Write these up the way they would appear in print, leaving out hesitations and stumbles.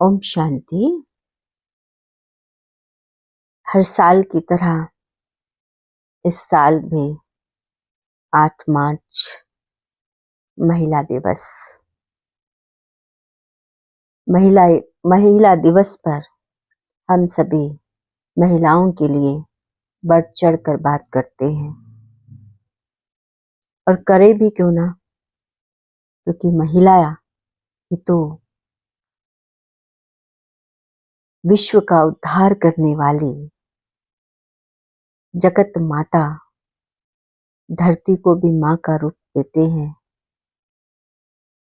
ओम शांति। हर साल की तरह इस साल भी 8 मार्च महिला दिवस। महिला दिवस पर हम सभी महिलाओं के लिए बढ़ चढ़ कर बात करते हैं, और करें भी क्यों ना, क्योंकि महिला ही तो विश्व का उद्धार करने वाली जगत माता, धरती को भी माँ का रूप देते हैं।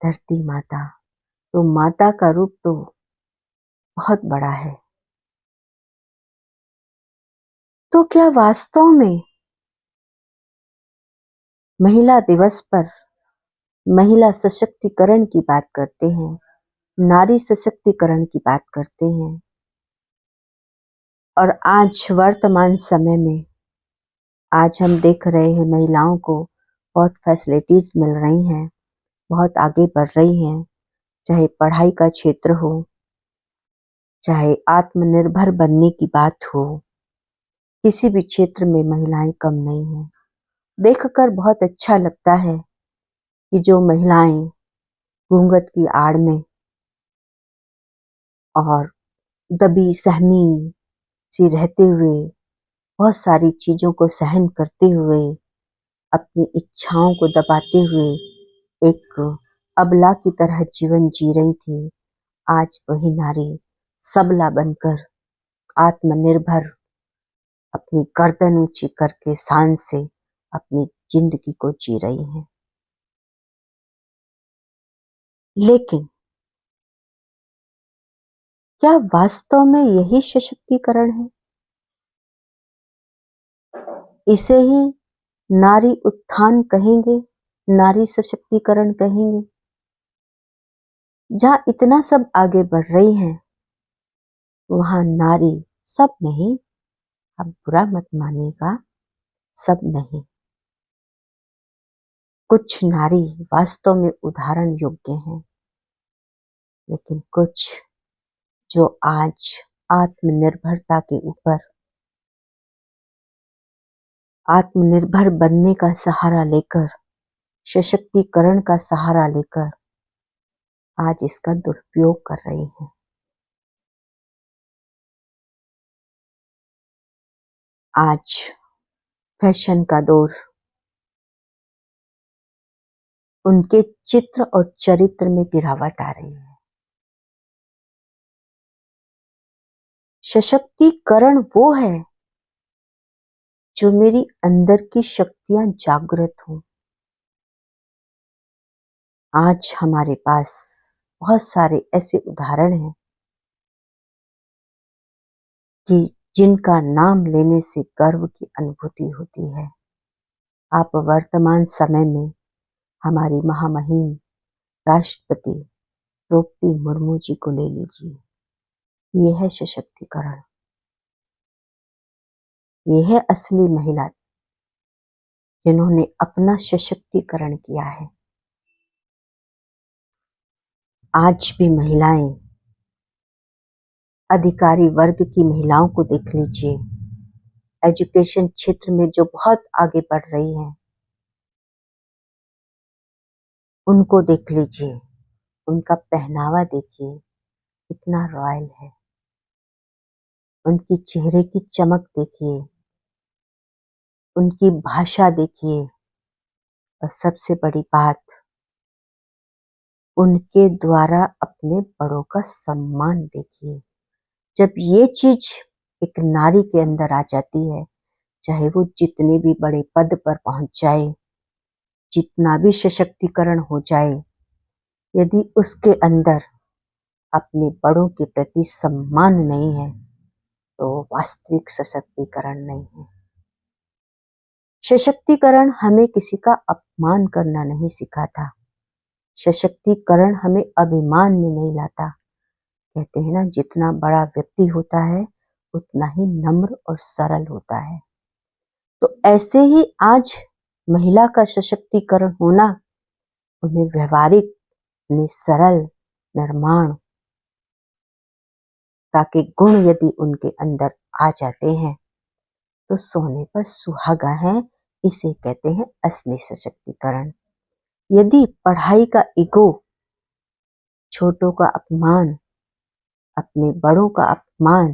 धरती माता, तो माता का रूप तो बहुत बड़ा है। तो क्या वास्तव में महिला दिवस पर महिला सशक्तिकरण की बात करते हैं, नारी सशक्तिकरण की बात करते हैं, और आज वर्तमान समय में आज हम देख रहे हैं महिलाओं को बहुत फैसिलिटीज मिल रही हैं, बहुत आगे बढ़ रही हैं, चाहे पढ़ाई का क्षेत्र हो, चाहे आत्मनिर्भर बनने की बात हो, किसी भी क्षेत्र में महिलाएं कम नहीं हैं। देखकर बहुत अच्छा लगता है कि जो महिलाएं घूंघट की आड़ में और दबी सहमी सी रहते हुए, बहुत सारी चीजों को सहन करते हुए, अपनी इच्छाओं को दबाते हुए एक अबला की तरह जीवन जी रही थी, आज वही नारी सबला बनकर आत्मनिर्भर अपनी गर्दन ऊंची करके शान से अपनी जिंदगी को जी रही हैं। लेकिन क्या वास्तव में यही सशक्तिकरण है? इसे ही नारी उत्थान कहेंगे, नारी सशक्तिकरण कहेंगे? जहां इतना सब आगे बढ़ रही हैं, वहां नारी, सब नहीं, अब बुरा मत मानिएगा, सब नहीं, कुछ नारी वास्तव में उदाहरण योग्य हैं, लेकिन कुछ जो आज आत्मनिर्भरता के ऊपर आत्मनिर्भर बनने का सहारा लेकर, सशक्तिकरण का सहारा लेकर आज इसका दुरुपयोग कर रही हैं। आज फैशन का दौर, उनके चित्र और चरित्र में गिरावट आ रही है। सशक्तिकरण वो है जो मेरी अंदर की शक्तियां जागृत हों। आज हमारे पास बहुत सारे ऐसे उदाहरण हैं कि जिनका नाम लेने से गर्व की अनुभूति होती है। आप वर्तमान समय में हमारी महामहिम राष्ट्रपति द्रौपदी मुर्मू जी को ले लीजिए, ये है सशक्तिकरण, ये है असली महिला जिन्होंने अपना सशक्तिकरण किया है। आज भी महिलाएं, अधिकारी वर्ग की महिलाओं को देख लीजिए, एजुकेशन क्षेत्र में जो बहुत आगे बढ़ रही हैं, उनको देख लीजिए, उनका पहनावा देखिए कितना रॉयल है, उनकी चेहरे की चमक देखिए, उनकी भाषा देखिए, और सबसे बड़ी बात, उनके द्वारा अपने बड़ों का सम्मान देखिए। जब ये चीज एक नारी के अंदर आ जाती है, चाहे वो जितने भी बड़े पद पर पहुंच जाए, जितना भी सशक्तिकरण हो जाए, यदि उसके अंदर अपने बड़ों के प्रति सम्मान नहीं है, तो वास्तविक सशक्तिकरण नहीं है। सशक्तिकरण हमें किसी का अपमान करना नहीं सिखाता, सशक्तिकरण हमें अभिमान में नहीं लाता। कहते हैं ना, जितना बड़ा व्यक्ति होता है उतना ही नम्र और सरल होता है। तो ऐसे ही आज महिला का सशक्तिकरण होना, उन्हें व्यवहारिक, उन्हें सरल, निर्माण, सात्विकता के गुण यदि उनके अंदर आ जाते हैं तो सोने पर सुहागा है। इसे कहते हैं असली सशक्तिकरण। यदि पढ़ाई का ईगो, छोटों का अपमान, अपने बड़ों का अपमान,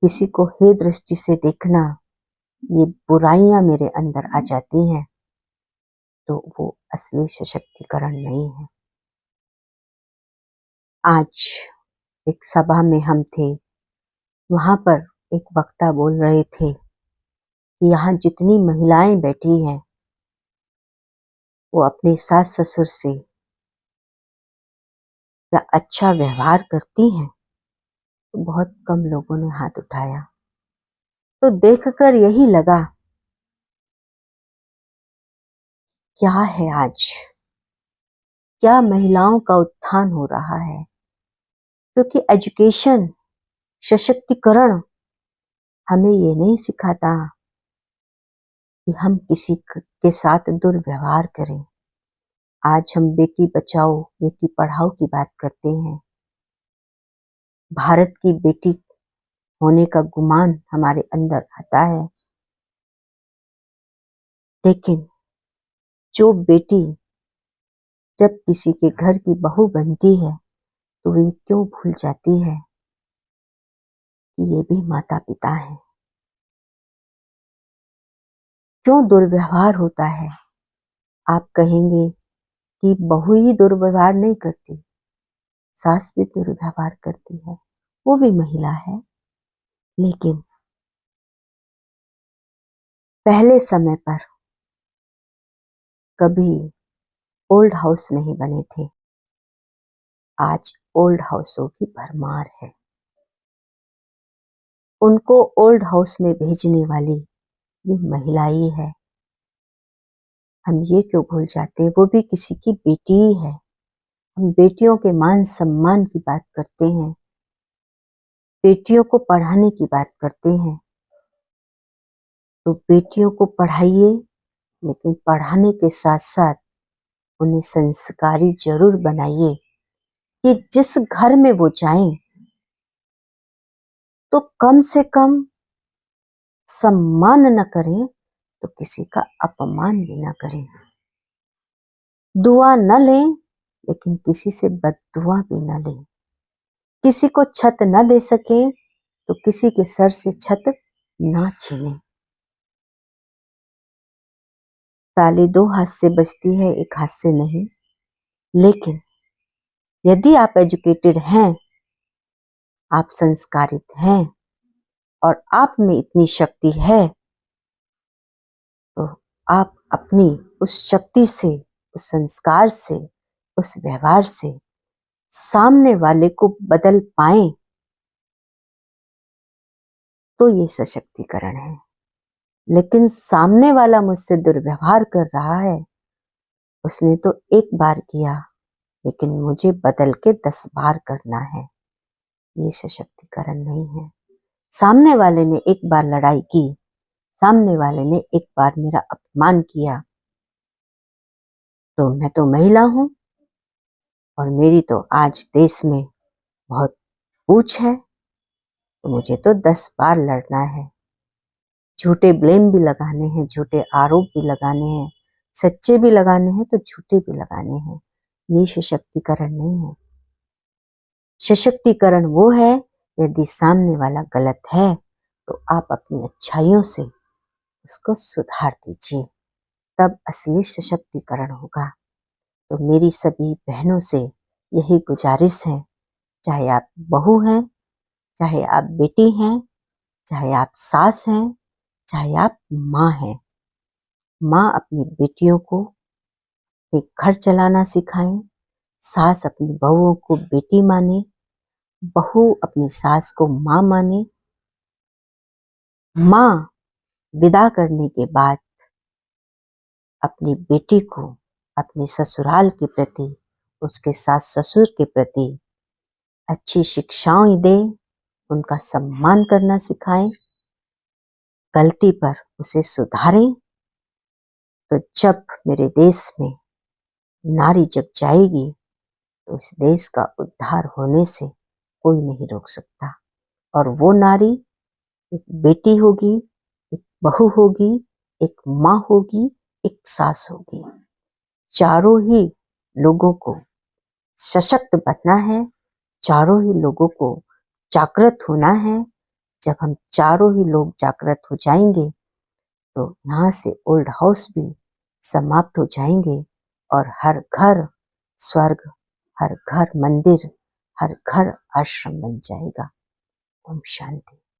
किसी को हे दृष्टि से देखना, ये बुराइयां मेरे अंदर आ जाती हैं तो वो असली सशक्तिकरण नहीं है। आज एक सभा में हम थे, वहां पर एक वक्ता बोल रहे थे कि यहाँ जितनी महिलाएं बैठी हैं वो अपने सास ससुर से क्या अच्छा व्यवहार करती हैं, तो बहुत कम लोगों ने हाथ उठाया। तो देखकर यही लगा क्या है आज, क्या महिलाओं का उत्थान हो रहा है, क्योंकि एजुकेशन, सशक्तिकरण हमें ये नहीं सिखाता कि हम किसी के साथ दुर्व्यवहार करें। आज हम बेटी बचाओ बेटी पढ़ाओ की बात करते हैं, भारत की बेटी होने का गुमान हमारे अंदर आता है, लेकिन जो बेटी जब किसी के घर की बहू बनती है तो वे क्यों भूल जाती है कि ये भी माता पिता है। क्यों दुर्व्यवहार होता है। आप कहेंगे कि बहू ही दुर्व्यवहार नहीं करती, सास भी दुर्व्यवहार करती है, वो भी महिला है। लेकिन पहले समय पर कभी ओल्ड हाउस नहीं बने थे, आज ओल्ड हाउसों की भरमार है। उनको ओल्ड हाउस में भेजने वाली ये महिला ही है। हम ये क्यों भूल जाते, वो भी किसी की बेटी ही है। हम बेटियों के मान सम्मान की बात करते हैं, बेटियों को पढ़ाने की बात करते हैं, तो बेटियों को पढ़ाइए, लेकिन पढ़ाने के साथ साथ उन्हें संस्कारी जरूर बनाइए कि जिस घर में वो जाएं तो कम से कम सम्मान न करें तो किसी का अपमान भी न करें। दुआ न लें लेकिन किसी से बद्दुआ भी न लें। किसी को छत न दे सके तो किसी के सर से छत ना छीने। ताली दो हाथ से बजती है, एक हाथ से नहीं। लेकिन यदि आप एजुकेटेड हैं, आप संस्कारित हैं और आप में इतनी शक्ति है तो आप अपनी उस शक्ति से, उस संस्कार से, उस व्यवहार से सामने वाले को बदल पाएं तो ये सशक्तिकरण है। लेकिन सामने वाला मुझसे दुर्व्यवहार कर रहा है, उसने तो एक बार किया लेकिन मुझे बदल के 10 बार करना है, ये सशक्तिकरण नहीं है। सामने वाले ने एक बार लड़ाई की, सामने वाले ने एक बार मेरा अपमान किया, तो मैं तो महिला हूं और मेरी तो आज देश में बहुत पूछ है, तो मुझे तो 10 बार लड़ना है। झूठे ब्लेम भी लगाने हैं, झूठे आरोप भी लगाने हैं, सच्चे भी लगाने हैं तो झूठे भी लगाने हैं। ये सशक्तिकरण नहीं है। सशक्तिकरण वो है यदि सामने वाला गलत है तो आप अपनी अच्छाइयों से उसको सुधार दीजिए, तब असली सशक्तिकरण होगा। तो मेरी सभी बहनों से यही गुजारिश है, चाहे आप बहू हैं, चाहे आप बेटी हैं, चाहे आप सास हैं, चाहे आप माँ हैं, माँ अपनी बेटियों को एक घर चलाना सिखाएं, सास अपनी बहुओं को बेटी माने, बहू अपनी सास को माँ माने। माँ विदा करने के बाद अपनी बेटी को अपने ससुराल के प्रति, उसके सास ससुर के प्रति अच्छी शिक्षाएं दें, उनका सम्मान करना सिखाएं, गलती पर उसे सुधारें। तो जब मेरे देश में नारी जग जाएगी तो इस देश का उद्धार होने से कोई नहीं रोक सकता। और वो नारी एक बेटी होगी, एक बहू होगी, एक माँ होगी, एक सास होगी। चारों ही लोगों को सशक्त बनना है, चारों ही लोगों को जागृत होना है। जब हम चारों ही लोग जागृत हो जाएंगे तो यहाँ से ओल्ड हाउस भी समाप्त हो जाएंगे और हर घर स्वर्ग, हर घर मंदिर, हर घर आश्रम बन जाएगा। ओम शांति।